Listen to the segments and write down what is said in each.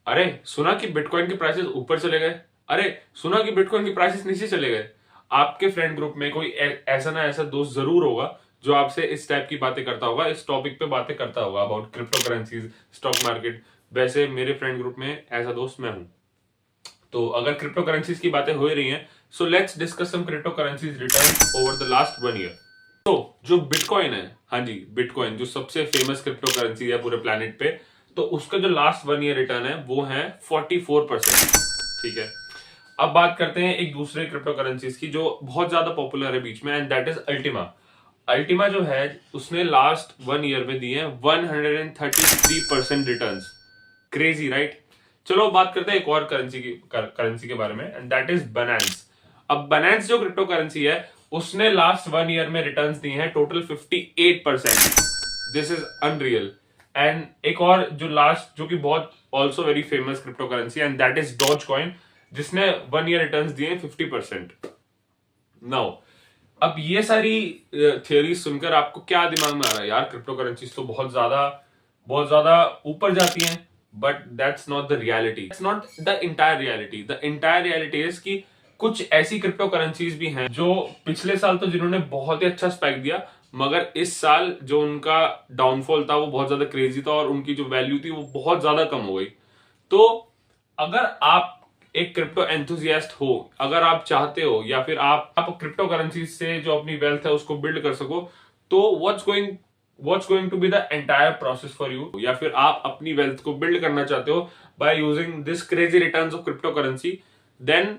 अरे सुना कि बिटकॉइन के प्राइसेस ऊपर चले गए, अरे सुना कि बिटकॉइन के प्राइसेस नीचे चले गए। आपके फ्रेंड ग्रुप में कोई ऐसा ना ऐसा दोस्त जरूर होगा जो आपसे इस टाइप की बातें करता होगा, इस टॉपिक पे बातें करता होगा about crypto currencies, stock market. वैसे मेरे फ्रेंड ग्रुप में ऐसा दोस्त मैं हूं। तो अगर क्रिप्टो करेंसीज की बातें हो रही हैं, so let's discuss some crypto currencies return over the last 1 year. तो जो बिटकॉइन है, हाँ जी बिटकॉइन जो सबसे फेमस क्रिप्टो करेंसी है पूरे प्लेनेट पे, तो उसका जो लास्ट 1 ईयर रिटर्न है वो है 44%। ठीक है, अब बात करते हैं एक दूसरे क्रिप्टो करेंसीज की जो बहुत ज्यादा पॉपुलर है बीच में, and that is Ultima. Ultima जो है उसने लास्ट 1 ईयर में दिए हैं 133% रिटर्न। Crazy right. चलो बात करते हैं एक और करेंसी के बारे में, एंड दैट इज बनांस। अब बनांस जो क्रिप्टो करेंसी है उसने लास्ट 1 ईयर में रिटर्न्स दिए हैं total 58%। This is unreal. And एक और जो लास्ट जो कि बहुत also very famous crypto currency, and that is Dogecoin, जिसने 1 ईयर रिटर्न्स दिए हैं 50%। नाउ अब ये सारी थियोरी सुनकर आपको क्या दिमाग में आ रहा है, यार क्रिप्टो करेंसीज तो बहुत ज्यादा ऊपर जाती हैं। But that's not the reality, that's not the entire reality. The entire reality is कि कुछ ऐसी क्रिप्टो करेंसीज भी हैं जो पिछले साल तो जिन्होंने बहुत ही अच्छा स्पाइक दिया, मगर इस साल जो उनका डाउनफॉल था वो बहुत ज्यादा क्रेजी था और उनकी जो वैल्यू थी वो बहुत ज्यादा कम हो गई। तो अगर आप एक क्रिप्टो एंथुजियास्ट हो, अगर आप चाहते हो या फिर आप क्रिप्टो करेंसी से जो अपनी वेल्थ है उसको बिल्ड कर सको, तो what's going to be the entire process for you, या फिर आप अपनी वेल्थ को बिल्ड करना चाहते हो by using this crazy returns of crypto currency, then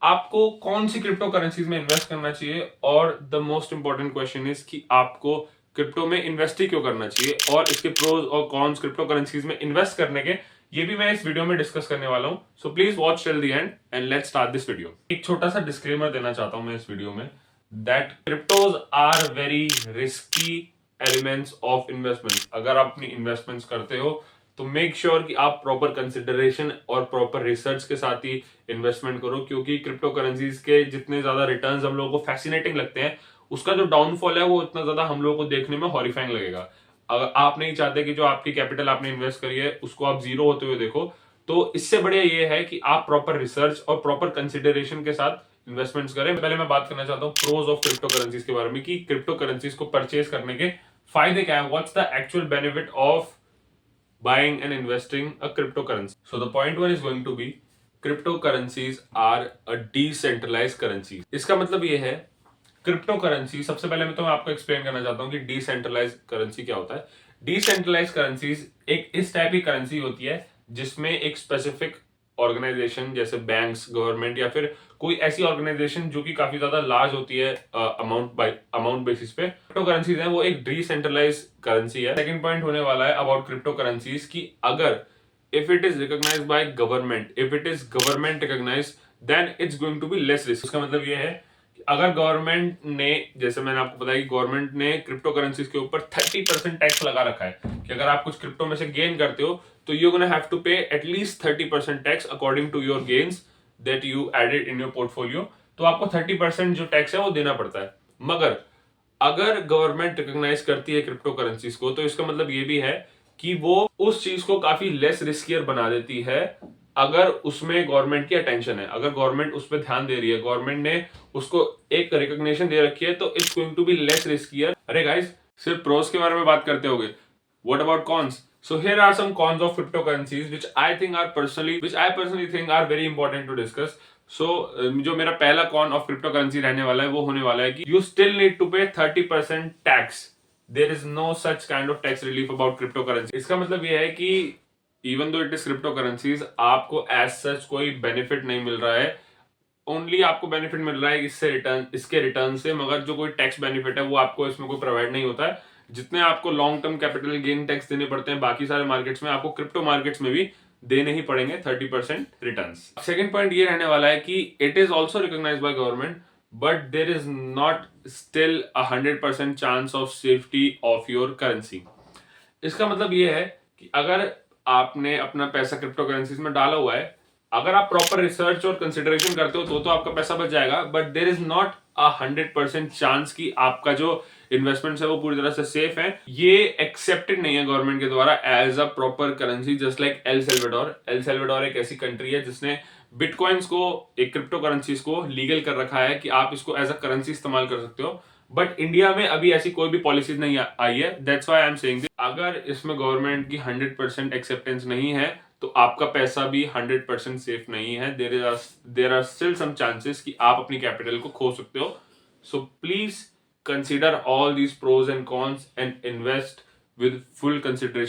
आपको कौन सी क्रिप्टो करेंसीज में इन्वेस्ट करना चाहिए। और the most important question is कि आपको क्रिप्टो में इन्वेस्ट ही क्यों करना चाहिए, और इसके प्रोज और कॉन्स क्रिप्टो करेंसीज में इन्वेस्ट करने के, ये भी मैं इस वीडियो में डिस्कस करने वाला हूं। So please watch till the end and let's start this video. एक छोटा सा डिस्क्लेमर देना चाहता हूं मैं इस वीडियो में, that cryptos are very risky elements of investment. अगर आप अपनी इन्वेस्टमेंट्स करते हो तो मेक श्योर कि आप प्रॉपर कंसिडरेशन और प्रॉपर रिसर्च के साथ ही इन्वेस्टमेंट करो, क्योंकि क्रिप्टो करेंसीज के जितने ज्यादा रिटर्न्स हम लोगों को फैसिनेटिंग लगते हैं, उसका जो डाउनफॉल है वो इतना ज्यादा हम लोगों को देखने में हॉरिफाइंग लगेगा। अगर आप नहीं चाहते कि जो आपकी कैपिटल आपने इन्वेस्ट करी है उसको आप जीरो होते हुए देखो, तो इससे बढ़िया ये है कि आप प्रॉपर रिसर्च और प्रॉपर कंसिडरेशन के साथ इन्वेस्टमेंट्स करें। पहले मैं बात करना चाहता हूँ प्रोज ऑफ क्रिप्टो करेंसीज के बारे में, कि क्रिप्टो करेंसीज को परचेज करने के फायदे क्या है, what's the actual benefit of buying and investing a cryptocurrency. So the point one is going to be cryptocurrencies are a decentralized currency. इसका मतलब ये है क्रिप्टो करेंसी, सबसे पहले मैं तो आपको एक्सप्लेन करना चाहता हूँ कि डिसेंट्रलाइज करेंसी क्या होता है। डिसेंट्रलाइज करेंसीज एक इस टाइप की करेंसी होती है जिसमें एक स्पेसिफिक ऑर्गेनाइजेशन जैसे बैंक्स, गवर्नमेंट या फिर कोई ऐसी ऑर्गेनाइजेशन जो कि काफी ज्यादा लार्ज होती है अमाउंट बेसिस पे क्रिप्टो करेंसीज है, वो एक डिसेंट्रलाइज करेंसी है। सेकंड पॉइंट होने वाला है अबाउट क्रिप्टो करेंसीज की अगर if it is recognised by government, if it is government recognised, then it's going to be less risk. इसका मतलब ये है कि अगर गवर्नमेंट ने, जैसे मैंने आपको बताया कि गवर्नमेंट ने क्रिप्टो करेंसीज के ऊपर 30% टैक्स लगा रखा है कि अगर आप कुछ क्रिप्टो में से गेन करते हो तो you gonna have to pay at least 30% tax according to your gains that you added in your portfolio. तो आपको 30% जो टैक्स है वो देना पड़ता है। मगर अगर गवर्नमेंट रिकॉग्नाइज करती है क्रिप्टो करेंसीज को, तो इसका मतलब ये भी है कि वो उस चीज को काफी लेस रिस्कियर बना देती है अगर उसमें गवर्नमेंट की अटेंशन है, अगर गवर्नमेंट उस पर ध्यान दे रही है, गवर्नमेंट ने उसको एक रिकॉग्निशन दे रखी है, तो it's going to be less riskier. अरे गाइस, सिर्फ प्रोस के बारे में बात करते होगे, what about cons? So here are some cons of cryptocurrencies which I personally think are very important to discuss. So जो मेरा पहला कॉन ऑफ क्रिप्टो करेंसी रहने वाला है वो होने वाला है कि you still need to pay 30% tax. There is no such kind of tax relief about cryptocurrency. इसका मतलब ये है कि even though it is cryptocurrencies, आपको as such कोई बेनिफिट नहीं मिल रहा है। ओनली आपको बेनिफिट मिल रहा है इसके रिटर्न से, मगर जो कोई टैक्स बेनिफिट है वो आपको इसमें कोई प्रोवाइड नहीं होता है। जितने आपको long term capital gain tax देने पड़ते हैं बाकी सारे मार्केट्स में, आपको क्रिप्टो मार्केट्स में भी देने ही पड़ेंगे 30% रिटर्न। सेकेंड पॉइंट ये रहने वाला है कि it is also recognised by government, but there is not still 100% chance of safety of your currency. इसका मतलब ये है कि अगर आपने अपना पैसा क्रिप्टो करेंसीज में डाला हुआ है, अगर आप प्रॉपर रिसर्च और कंसिडरेशन करते हो तो आपका पैसा बच जाएगा, but there is not 100% chance कि आपका जो इन्वेस्टमेंट्स है वो पूरी तरह से सेफ है। ये एक्सेप्टेड नहीं है गवर्नमेंट के द्वारा as a proper currency, just like El Salvador. El Salvador एक ऐसी कंट्री है जिसने बिटकॉइंस को, एक क्रिप्टो करेंसीज को लीगल कर रखा है कि आप इसको एज अ करेंसी इस्तेमाल कर सकते हो। बट इंडिया में अभी ऐसी कोई भी पॉलिसीज नहीं आई है। That's why I am saying this. अगर इसमें गवर्नमेंट की 100% एक्सेप्टेंस नहीं है तो आपका पैसा भी 100% सेफ नहीं है। There are still some chances कि आप अपनी कैपिटल को खो सकते हो। So please consider all these pros and cons and invest with full consideration.